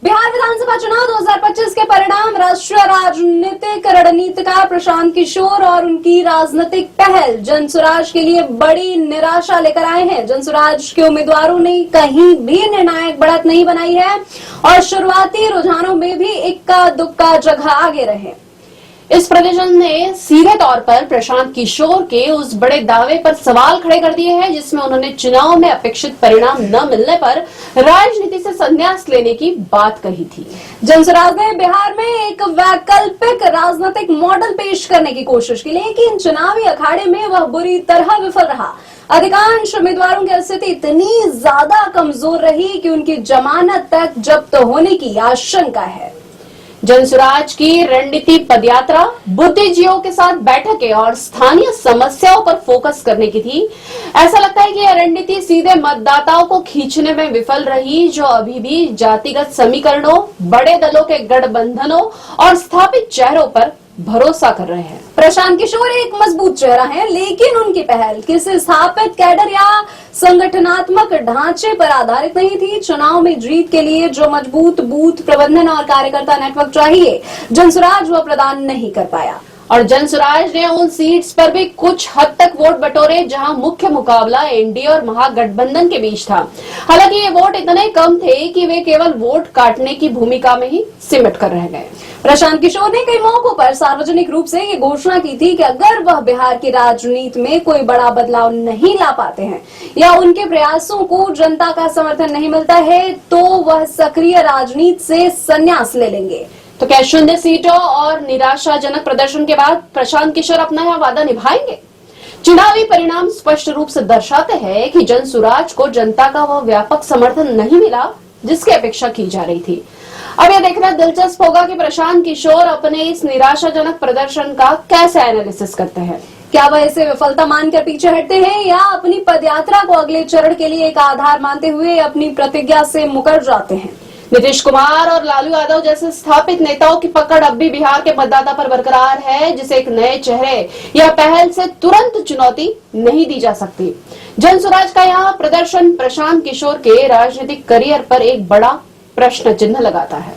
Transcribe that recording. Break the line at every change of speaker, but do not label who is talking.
बिहार विधानसभा चुनाव 2025 के परिणाम, राष्ट्रीय राजनीतिक रणनीतिकार प्रशांत किशोर और उनकी राजनीतिक पहल जनसुराज के लिए बड़ी निराशा लेकर आए हैं। जनसुराज के उम्मीदवारों ने कहीं भी निर्णायक बढ़त नहीं बनाई है और शुरुआती रुझानों में भी इक्का दुक्का जगह आगे रहे।
इस प्रदर्शन ने सीधे तौर पर प्रशांत किशोर के उस बड़े दावे पर सवाल खड़े कर दिए हैं जिसमें उन्होंने चुनाव में अपेक्षित परिणाम न मिलने पर राजनीति से संन्यास लेने की बात कही थी।
जनसुराज ने बिहार में एक वैकल्पिक राजनीतिक मॉडल पेश करने की कोशिश की, लेकिन चुनावी अखाड़े में वह बुरी तरह विफल रहा। अधिकांश उम्मीदवारों की स्थिति इतनी ज्यादा कमजोर रही कि उनकी जमानत तक जब्त होने की आशंका है।
जनसुराज की रणनीति पदयात्रा, बुद्धिजीवियों के साथ बैठकें और स्थानीय समस्याओं पर फोकस करने की थी। ऐसा लगता है कि यह रणनीति सीधे मतदाताओं को खींचने में विफल रही, जो अभी भी जातिगत समीकरणों, बड़े दलों के गठबंधनों और स्थापित चेहरों पर भरोसा कर रहे हैं।
प्रशांत किशोर एक मजबूत चेहरा है, लेकिन उनकी पहल किसी स्थापित कैडर या संगठनात्मक ढांचे पर आधारित नहीं थी। चुनाव में जीत के लिए जो मजबूत बूथ प्रबंधन और कार्यकर्ता नेटवर्क चाहिए, जनसुराज वह प्रदान नहीं कर पाया।
और जनसुराज ने उन सीट्स पर भी कुछ हद तक वोट बटोरे जहां मुख्य मुकाबला एनडीए और महागठबंधन के बीच था। हालांकि ये वोट इतने कम थे कि वे केवल वोट काटने की भूमिका में ही सिमट कर रह गए।
प्रशांत किशोर ने कई मौकों पर सार्वजनिक रूप से ये घोषणा की थी कि अगर वह बिहार की राजनीति में कोई बड़ा बदलाव नहीं ला पाते हैं या उनके प्रयासों को जनता का समर्थन नहीं मिलता है, तो वह सक्रिय राजनीति से संन्यास ले लेंगे।
तो क्या 0 सीटों और निराशाजनक प्रदर्शन के बाद प्रशांत किशोर अपना यह वादा निभाएंगे? चुनावी परिणाम स्पष्ट रूप से दर्शाते हैं कि जनसुराज को जनता का वह व्यापक समर्थन नहीं मिला जिसकी अपेक्षा की जा रही थी। अब यह देखना दिलचस्प होगा कि प्रशांत किशोर अपने इस निराशाजनक प्रदर्शन का कैसे एनालिसिस करते हैं।
क्या वह इसे विफलता मानकर पीछे हटते हैं या अपनी पदयात्रा को अगले चरण के लिए एक आधार मानते हुए अपनी प्रतिज्ञा से मुकर जाते हैं।
नीतीश कुमार और लालू यादव जैसे स्थापित नेताओं की पकड़ अब भी बिहार के मतदाता पर बरकरार है, जिसे एक नए चेहरे या पहल से तुरंत चुनौती नहीं दी जा सकती। जनसुराज का यह प्रदर्शन प्रशांत किशोर के राजनीतिक करियर पर एक बड़ा प्रश्न चिन्ह लगाता है।